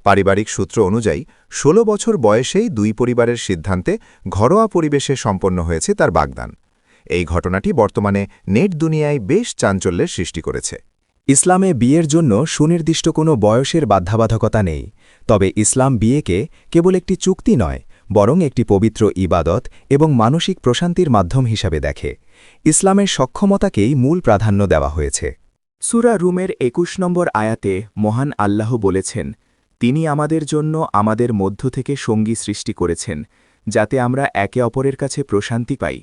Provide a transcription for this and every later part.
পারিবারিক সূত্র অনুযায়ী ১৬ বছর বয়সেই দুই পরিবারের সিদ্ধান্তে ঘরোয়া পরিবেশে সম্পন্ন হয়েছে তার বাগদান। এই ঘটনাটি বর্তমানে নেট দুনিয়ায় বেশ চাঞ্চল্যের সৃষ্টি করেছে। ইসলামে বিয়ের জন্য সুনির্দিষ্ট কোনো বয়সের বাধ্যবাধকতা নেই, তবে ইসলাম বিয়েকে কেবল একটি চুক্তি নয়, বরং একটি পবিত্র ইবাদত এবং মানসিক প্রশান্তির মাধ্যম হিসাবে দেখে। ইসলামের সক্ষমতাকেই মূল প্রাধান্য দেওয়া হয়েছে। সূরা রুমের ২১ নম্বর আয়াতে মহান আল্লাহ বলেছেন, তিনি আমাদের জন্য আমাদের মধ্য থেকে সঙ্গী সৃষ্টি করেছেন, যাতে আমরা একে অপরের কাছে প্রশান্তি পাই।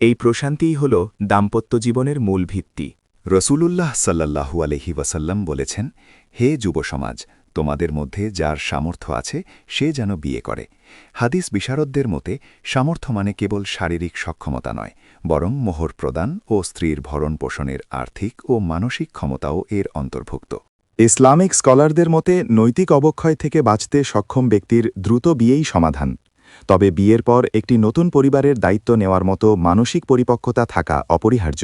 এই প্রশান্তিই হল দাম্পত্য জীবনের মূল ভিত্তি। রসূলুল্লাহ সাল্লাল্লাহু আলাইহি ওয়াসাল্লাম বলেছেন, হে যুবসমাজ, তোমাদের মধ্যে যার সামর্থ্য আছে সে যেন বিয়ে করে। হাদিস বিশারদদের মতে সামর্থ্য মানে কেবল শারীরিক সক্ষমতা নয়, বরং মোহর প্রদান ও স্ত্রীর ভরণ পোষণের আর্থিক ও মানসিক ক্ষমতাও এর অন্তর্ভুক্ত। ইসলামিক স্কলারদের মতে নৈতিক অবক্ষয় থেকে বাঁচতে সক্ষম ব্যক্তির দ্রুত বিয়েই সমাধান। তবে বিয়ের পর একটি নতুন পরিবারের দায়িত্ব নেওয়ার মতো মানসিক পরিপক্কতা থাকা অপরিহার্য।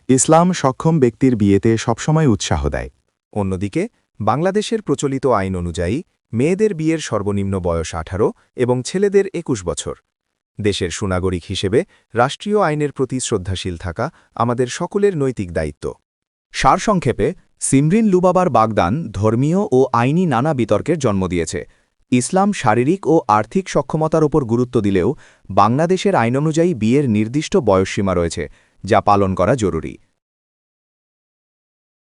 ইসলাম সক্ষম ব্যক্তির বিয়েতে সবসময় উৎসাহ দেয়। অন্যদিকে বাংলাদেশের প্রচলিত আইন অনুযায়ী মেয়েদের বিয়ের সর্বনিম্ন বয়স ১৮ এবং ছেলেদের ২১ বছর। দেশের সুনাগরিক হিসেবে রাষ্ট্রীয় আইনের প্রতি শ্রদ্ধাশীল থাকা আমাদের সকলের নৈতিক দায়িত্ব। সারসংক্ষেপে, সিমরিন লুবাবার বাগদান ধর্মীয় ও আইনি নানা বিতর্কের জন্ম দিয়েছে। ইসলাম শারীরিক ও আর্থিক সক্ষমতার ওপর গুরুত্ব দিলেও বাংলাদেশের আইন অনুযায়ী বিয়ের নির্দিষ্ট বয়সসীমা রয়েছে, যা পালন করা জরুরি।